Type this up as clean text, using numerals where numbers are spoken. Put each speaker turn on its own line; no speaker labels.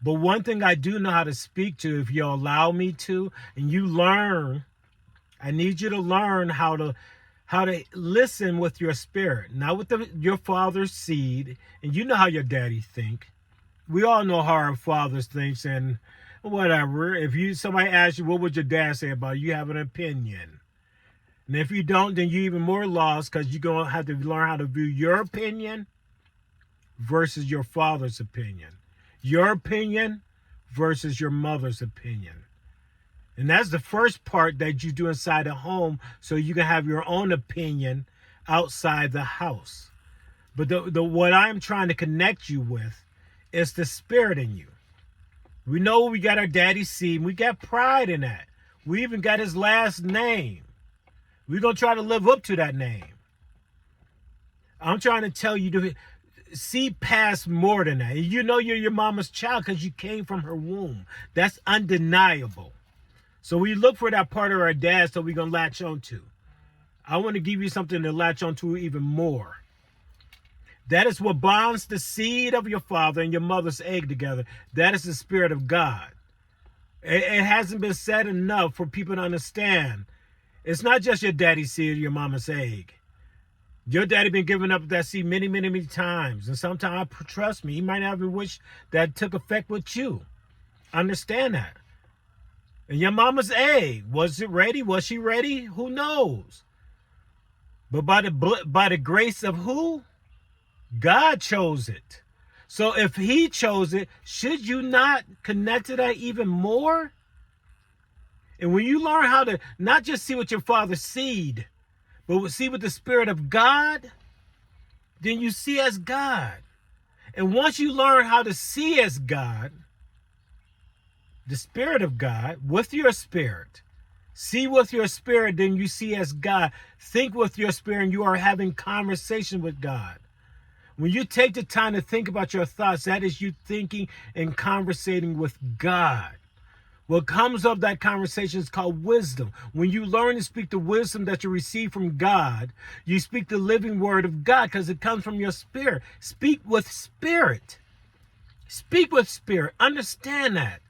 But one thing I do know how to speak to, if you'll allow me to, and you learn, I need you to learn how to listen with your spirit, not with your father's seed. And you know how your daddy think. We all know how our fathers thinks, and whatever. If somebody asks you, what would your dad say about it? You have an opinion. And if you don't, then you're even more lost, because you're going to have to learn how to view your opinion versus your father's opinion. Your opinion versus your mother's opinion. And that's the first part that you do inside the home, so you can have your own opinion outside the house. But what I'm trying to connect you with is the spirit in you. We know we got our daddy's seed. We got pride in that. We even got his last name. We're going to try to live up to that name. I'm trying to tell you to see past more than that. You know you're your mama's child because you came from her womb. That's undeniable. So we look for that part of our dad so we're going to latch on to. I want to give you something to latch on to even more. That is what bonds the seed of your father and your mother's egg together. That is the Spirit of God. It hasn't been said enough for people to understand. It's not just your daddy's seed or your mama's egg. Your daddy been giving up that seed many, many, many times. And sometimes, trust me, he might have a wish that took effect with you. Understand that. And your mama's egg, was it ready? Was she ready? Who knows? But by the grace of who? God chose it. So if he chose it, should you not connect to that even more? And when you learn how to not just see what your father's seed, but see with the Spirit of God, then you see as God. And once you learn how to see as God, the Spirit of God, with your spirit, see with your spirit, then you see as God. Think with your spirit, and you are having conversation with God. When you take the time to think about your thoughts, that is you thinking and conversating with God. What comes of that conversation is called wisdom. When you learn to speak the wisdom that you receive from God, you speak the living word of God because it comes from your spirit. Speak with spirit. Speak with spirit. Understand that.